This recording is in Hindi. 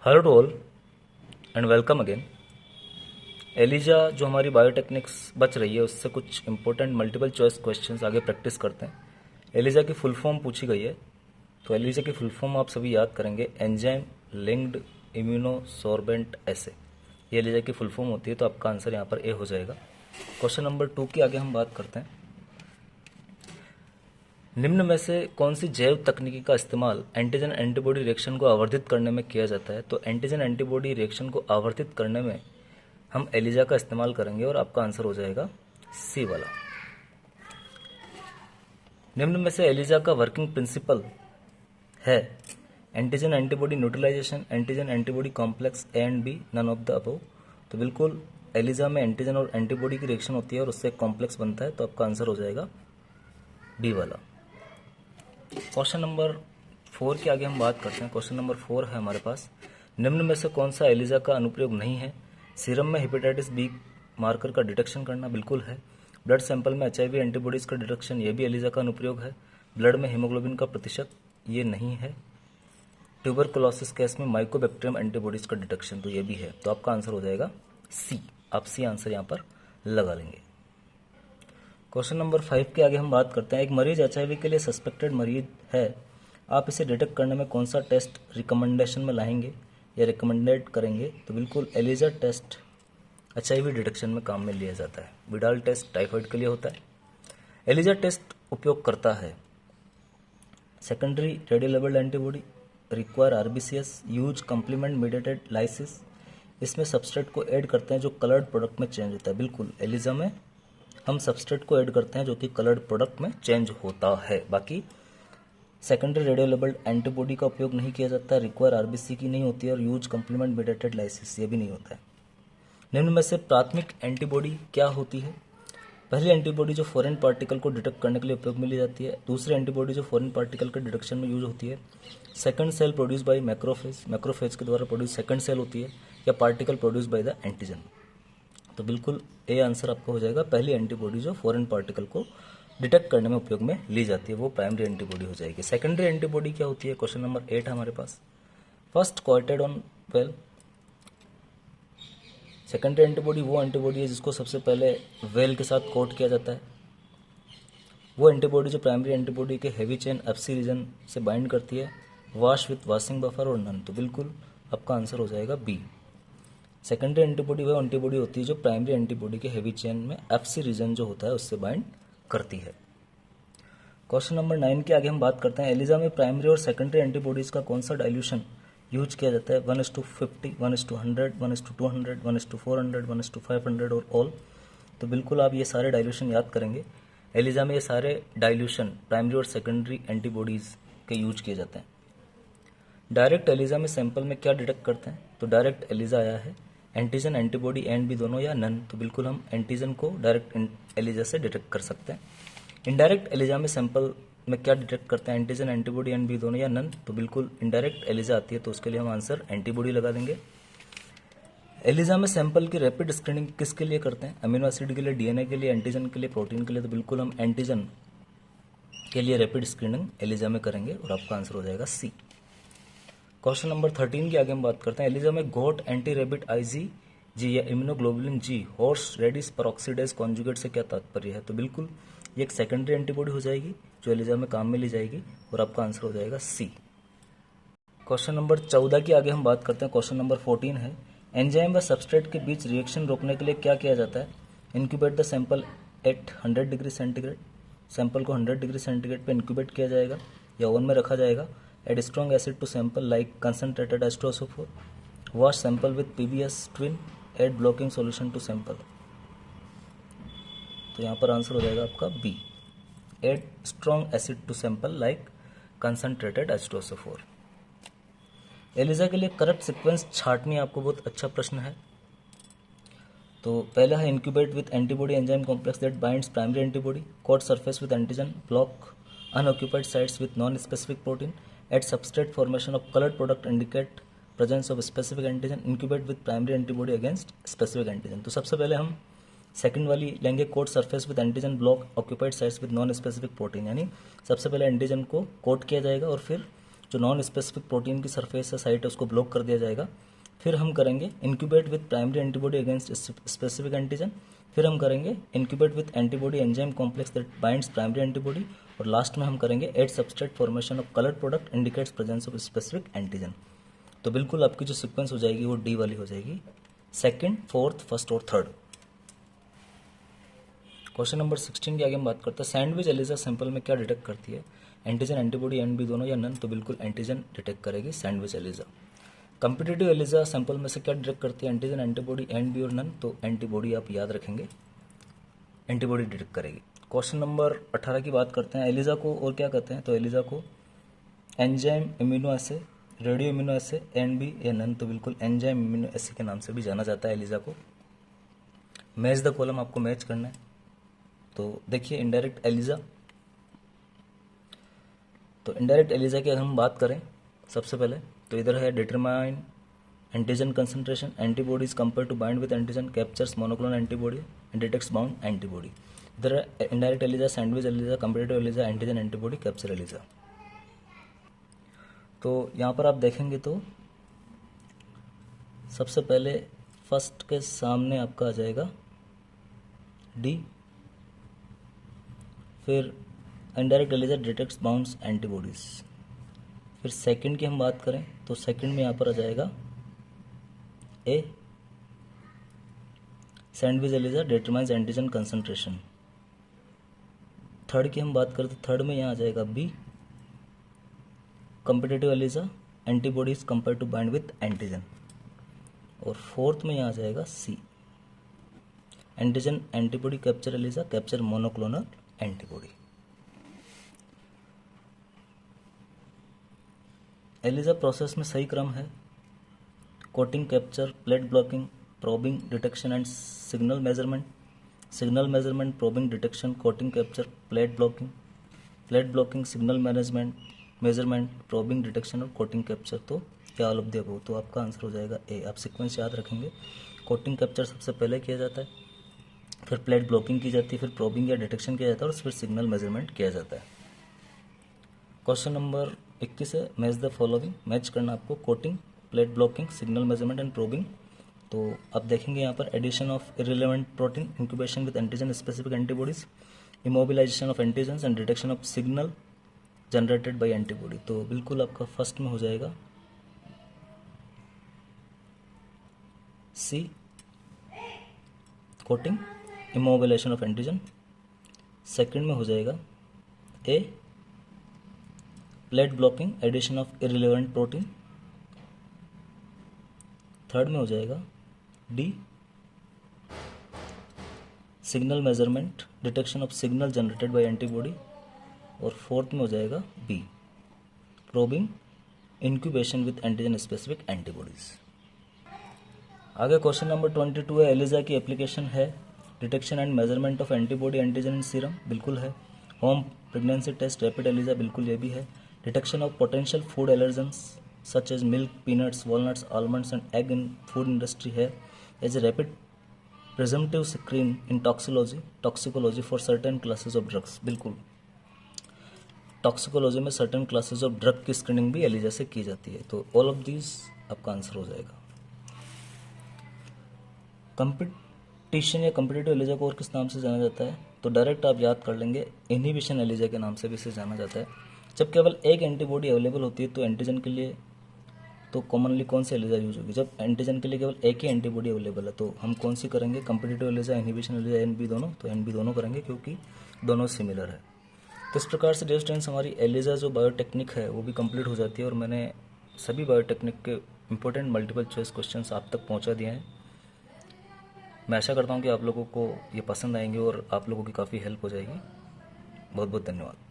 Hello to all and welcome again. ELISA जो हमारी बायोटेक्निक्स बच रही है उससे कुछ इंपॉर्टेंट मल्टीपल चॉइस क्वेश्चंस आगे प्रैक्टिस करते हैं। एलिजा की फुल फॉर्म पूछी गई है, तो एलिजा की फुल फॉर्म आप सभी याद करेंगे, एंजाइम लिंक्ड इम्यूनोसॉर्बेंट एसे। ये एलिजा की फुल फॉर्म होती है, तो आपका आंसर यहाँ पर ए हो जाएगा। क्वेश्चन नंबर 2 की आगे हम बात करते हैं। निम्न में से कौन सी जैव तकनीकी का इस्तेमाल एंटीजन एंटीबॉडी रिएक्शन को आवर्धित करने में किया जाता है? तो एंटीजन एंटीबॉडी रिएक्शन को आवर्धित करने में हम एलिजा का इस्तेमाल करेंगे और आपका आंसर हो जाएगा सी वाला। निम्न में से एलिजा का वर्किंग प्रिंसिपल है antigen antibody neutralization, antigen antibody complex, A and B, none of the above. तो बिल्कुल एलिजा में एंटीजन और एंटीबॉडी की रिएक्शन होती है और उससे एक कॉम्प्लेक्स बनता है, तो आपका आंसर हो जाएगा बी वाला। क्वेश्चन नंबर 4 के आगे हम बात करते हैं। क्वेश्चन नंबर 4 है हमारे पास, निम्न में से कौन सा एलिजा का अनुप्रयोग नहीं है? सीरम में हेपेटाइटिस बी मार्कर का डिटेक्शन करना, बिल्कुल है। ब्लड सैंपल में एचआईवी एंटीबॉडीज का डिटेक्शन, ये भी एलिजा का अनुप्रयोग है। ब्लड में हीमोग्लोबिन का प्रतिशत, ये नहीं है। ट्यूबरकुलोसिस केस में माइकोबैक्टीरियम एंटीबॉडीज का डिटेक्शन, तो ये भी है। तो आपका आंसर हो जाएगा सी। आप सी आंसर यहाँ पर लगा लेंगे। क्वेश्चन नंबर 5 के आगे हम बात करते हैं। एक मरीज एचआईवी के लिए सस्पेक्टेड मरीज है, आप इसे डिटेक्ट करने में कौन सा टेस्ट रिकमेंडेशन में लाएंगे या रिकमेंडेड करेंगे? तो बिल्कुल एलिजा टेस्ट एचआईवी डिटेक्शन में काम में लिया जाता है। विडाल टेस्ट टाइफाइड के लिए होता है। एलिजा टेस्ट उपयोग करता है secondary radio labelled antibody, require RBCs, use complement mediated lysis. इसमें सबस्ट्रेट को ऐड करते हैं जो कलर्ड प्रोडक्ट में चेंज होता है। बिल्कुल एलिजा में हम सबस्ट्रेट को ऐड करते हैं जो कि कलर्ड प्रोडक्ट में चेंज होता है। बाकी सेकेंडरी रेडियो लेबल्ड एंटीबॉडी का उपयोग नहीं किया जाता, रिक्वायर आरबीसी की नहीं होती है, और यूज कंप्लीमेंट मीडिएटेड लाइसिस ये भी नहीं होता है। निम्न में से प्राथमिक एंटीबॉडी क्या होती है? पहली एंटीबॉडी जो फॉरेन पार्टिकल को डिटेक्ट करने के लिए उपयोग में ली जाती है। दूसरी एंटीबॉडी जो फॉरेन पार्टिकल के डिटेक्शन में यूज होती है। Second cell produce by macrophage, macrophage के द्वारा प्रोड्यूस सेकंड सेल होती है, या particle produce by the antigen. तो बिल्कुल ए आंसर आपका हो जाएगा। पहली एंटीबॉडी जो फॉरेन पार्टिकल को डिटेक्ट करने में उपयोग में ली जाती है वो प्राइमरी एंटीबॉडी हो जाएगी। सेकेंडरी एंटीबॉडी क्या होती है? क्वेश्चन नंबर 8 है हमारे पास। First coated on well. Secondary antibody वो एंटीबॉडी है जिसको सबसे पहले वेल के साथ कोट किया जाता है। वो एंटीबॉडी जो प्राइमरी एंटीबॉडी के हेवी चेन एफसी रीजन से बाइंड करती है। वॉश विथ वॉशिंग बफर और नन। तो बिल्कुल आपका आंसर हो जाएगा बी। सेकेंडरी एंटीबॉडी वह एंटीबॉडी होती है जो प्राइमरी एंटीबॉडी के हेवी चेन में एफसी रीजन जो होता है उससे बाइंड करती है। क्वेश्चन नंबर 9 के आगे हम बात करते हैं। एलिजा में प्राइमरी और सेकेंडरी एंटीबॉडीज का कौन सा डाइल्यूशन यूज किया जाता है? 1:50, 1:100, 1:200, 1:400, 1:500 और ऑल। तो बिल्कुल आप ये सारे डाइल्यूशन याद करेंगे। एलिजा में ये सारे डाइल्यूशन प्राइमरी और सेकेंडरी एंटीबॉडीज के यूज किए जाते हैं। डायरेक्ट एलिजा में सैंपल में क्या डिटेक्ट करते हैं? तो डायरेक्ट एलिजा आया है एंटीजन एंटीबॉडी एंड बी दोनों या नन। तो बिल्कुल हम एंटीजन को डायरेक्ट एलिजा से डिटेक्ट कर सकते हैं। इनडायरेक्ट एलिजा में सैंपल में क्या डिटेक्ट करते हैं? एंटीजन एंटीबॉडी एंड बी दोनों या नन। तो बिल्कुल इनडायरेक्ट एलिजा आती है, तो उसके लिए हम आंसर एंटीबॉडी लगा देंगे। एलिजा में सैंपल की रैपिड स्क्रीनिंग किसके लिए करते हैं? अमीनो एसिड के लिए, डीएनए के लिए, एंटीजन के लिए, प्रोटीन के लिए। तो बिल्कुल हम एंटीजन के लिए रैपिड स्क्रीनिंग एलिजा में करेंगे और आपका आंसर हो जाएगा सी। क्वेश्चन नंबर 13 के आगे हम बात करते हैं। एलिजा में गोट एंटी रेबिट आईजी या immunoglobulin G horse radish peroxidase conjugate से क्या तात्पर्य है? तो बिल्कुल ये एक सेकेंडरी एंटीबॉडी हो जाएगी जो एलिजा में काम में ली जाएगी और आपका आंसर हो जाएगा सी। क्वेश्चन नंबर 14 के आगे हम बात करते हैं। क्वेश्चन नंबर 14 है, एंजाइम व सबस्ट्रेट के बीच रिएक्शन रोकने के लिए क्या किया जाता है? Incubate the sample at 100 degree centigrade. Sample को 100 डिग्री सेंटीग्रेड पर इंक्यूबेट किया जाएगा या ओवन में रखा जाएगा। Add strong acid to sample like concentrated H2SO4। Wash sample with PBS tween. Add blocking solution to sample. तो यहाँ पर आंसर हो जाएगा आपका B. Add strong acid to sample like concentrated H2SO4। ELISA के लिए करेक्ट सीक्वेंस छाटनी आपको बहुत अच्छा प्रश्न है। तो पहला है incubate with antibody enzyme complex that binds primary antibody, coat surface with antigen, block unoccupied sites with non specific protein, add substrate formation of coloured product indicate presence of specific antigen, incubate with primary antibody against specific antigen. तो सबसे पहले हम सेकंड वाली लेंगे, coat surface with antigen, block occupied sites with non specific protein. यानी सबसे पहले एंटीजन को कोट किया जाएगा और फिर जो नॉन स्पेसिफिक प्रोटीन की सरफेस है साइट है उसको ब्लॉक कर दिया जाएगा। फिर हम करेंगे incubate with primary antibody against specific antigen. फिर हम करेंगे incubate with antibody enzyme complex that binds primary antibody. और लास्ट में हम करेंगे add substrate formation of coloured product indicates presence of specific antigen. तो बिल्कुल आपकी जो सीक्वेंस हो जाएगी वो डी वाली हो जाएगी, सेकंड, फोर्थ, फर्स्ट और थर्ड। क्वेश्चन नंबर 16 के आगे हम बात करते हैं सैंडविच एलिजा सैंपल में क्या डिटेक्ट करती है, एंटीजन एंटीबॉडी एंड बी दोनों या नन। तो बिल्कुल एंटीजन डिटेक्ट करेगी sandwich ELISA. Competitive ELISA sample में से क्या डिटेक्ट करती है, एंटीजन एंटीबॉडी एंड बी और नन। तो एंटीबॉडी आप याद रखेंगे, एंटीबॉडी डिटेक्ट करेगी। क्वेश्चन नंबर 18 की बात करते हैं, एलिजा को और क्या कहते हैं। तो एलिजा को enzyme immuno assay, radio immuno assay and B या नन। तो बिल्कुल एंजाइम इम्यूनो एसे के नाम से भी जाना जाता है एलिजा को। मैच द कॉलम आपको मैच करना है। तो देखिए इनडायरेक्ट एलिजा, तो इनडायरेक्ट एलिजा की अगर हम बात करें सबसे पहले तो इधर है determine antigen concentration, antibodies compare to bind with antigen, captures monoclonal antibody and detects bound antibody. इधर है indirect ELISA, sandwich ELISA, comparative ELISA, antigen antibody, capture ELISA. तो यहाँ पर आप देखेंगे तो सबसे पहले फर्स्ट के सामने आपका आ जाएगा डी, फिर indirect ELISA detects bounds antibodies. फिर सेकंड की हम बात करें तो सेकंड में यहाँ पर आ जाएगा A, sandwich ELISA determines antigen concentration. Third की हम बात करें तो थर्ड में यहाँ आ जाएगा B, competitive ELISA antibodies compare to bind with antigen. और फोर्थ में यहाँ आ जाएगा C, antigen antibody capture ELISA, capture monoclonal antibody. ELISA process में सही क्रम है coating, capture, plate blocking, probing, detection and signal measurement. Signal measurement, probing, detection, coating, capture, plate blocking, signal measurement, probing, detection और कोटिंग कैप्चर। तो क्या ऑल ऑफ द अबव। तो आपका आंसर हो जाएगा ए। आप सीक्वेंस याद रखेंगे, कोटिंग कैप्चर सबसे पहले किया जाता है, फिर प्लेट ब्लॉकिंग की जाती है, फिर प्रोबिंग या डिटेक्शन किया जाता है और फिर सिग्नल मेजरमेंट किया जाता है। क्वेश्चन नंबर 21 है मैच द फॉलोइंग। मैच करना आपको coating, plate blocking, signal measurement and probing. तो आप देखेंगे यहाँ पर addition of irrelevant protein, incubation with antigen specific antibodies, immobilisation of antigens and detection of signal generated by antibody. तो बिल्कुल आपका फर्स्ट में हो जाएगा C, coating, immobilisation of antigen. Second में हो जाएगा A, plate blocking, addition of irrelevant protein. Third में हो जाएगा D, signal measurement, detection of signal generated by antibody. और फोर्थ में हो जाएगा B, probing, incubation with antigen specific antibodies. आगे क्वेश्चन नंबर 22 है एलिजा की एप्लीकेशन है detection and measurement of antibody antigen in serum, बिल्कुल है। Home pregnancy test, rapid ELISA, बिल्कुल ये भी है। Detection of potential food allergens such as milk, peanuts, walnuts, almonds and egg in food industry है as a rapid presumptive screen in toxicology for certain classes of drugs, बिल्कुल। टॉक्सिकोलॉजी में सर्टेन क्लासेस ऑफ ड्रग की स्क्रीनिंग भी एलिजा से की जाती है। तो ऑल ऑफ दीज आपका आंसर हो जाएगा। कंपटीशन या कम्पिटिटिव एलिजा को और किस नाम से जाना जाता है, तो डायरेक्ट आप याद कर लेंगे इनहिबिशन एलिजा के नाम से भी इसे जाना जाता है। जब केवल एक एंटीबॉडी अवेलेबल होती है तो एंटीजन के लिए तो कॉमनली कौन सी एलिजा यूज होगी, जब एंटीजन के लिए केवल एक ही एंटीबॉडी अवेलेबल है तो हम कौन सी करेंगे, competitive ELISA, inhibition ELISA, and B दोनों। तो एन बी दोनों करेंगे क्योंकि दोनों सिमिलर है। तो इस प्रकार से डियर स्टूडेंट्स हमारी एलिजा जो बायोटेक्निक है वो भी कंप्लीट हो जाती है और मैंने सभी बायोटेक्निक के इंपॉर्टेंट मल्टीपल चॉइस क्वेश्चंस आप तक पहुंचा दिए हैं। मैं आशा करता हूं कि आप लोगों को ये पसंद आएंगे और आप लोगों की काफ़ी हेल्प हो जाएगी। बहुत बहुत धन्यवाद।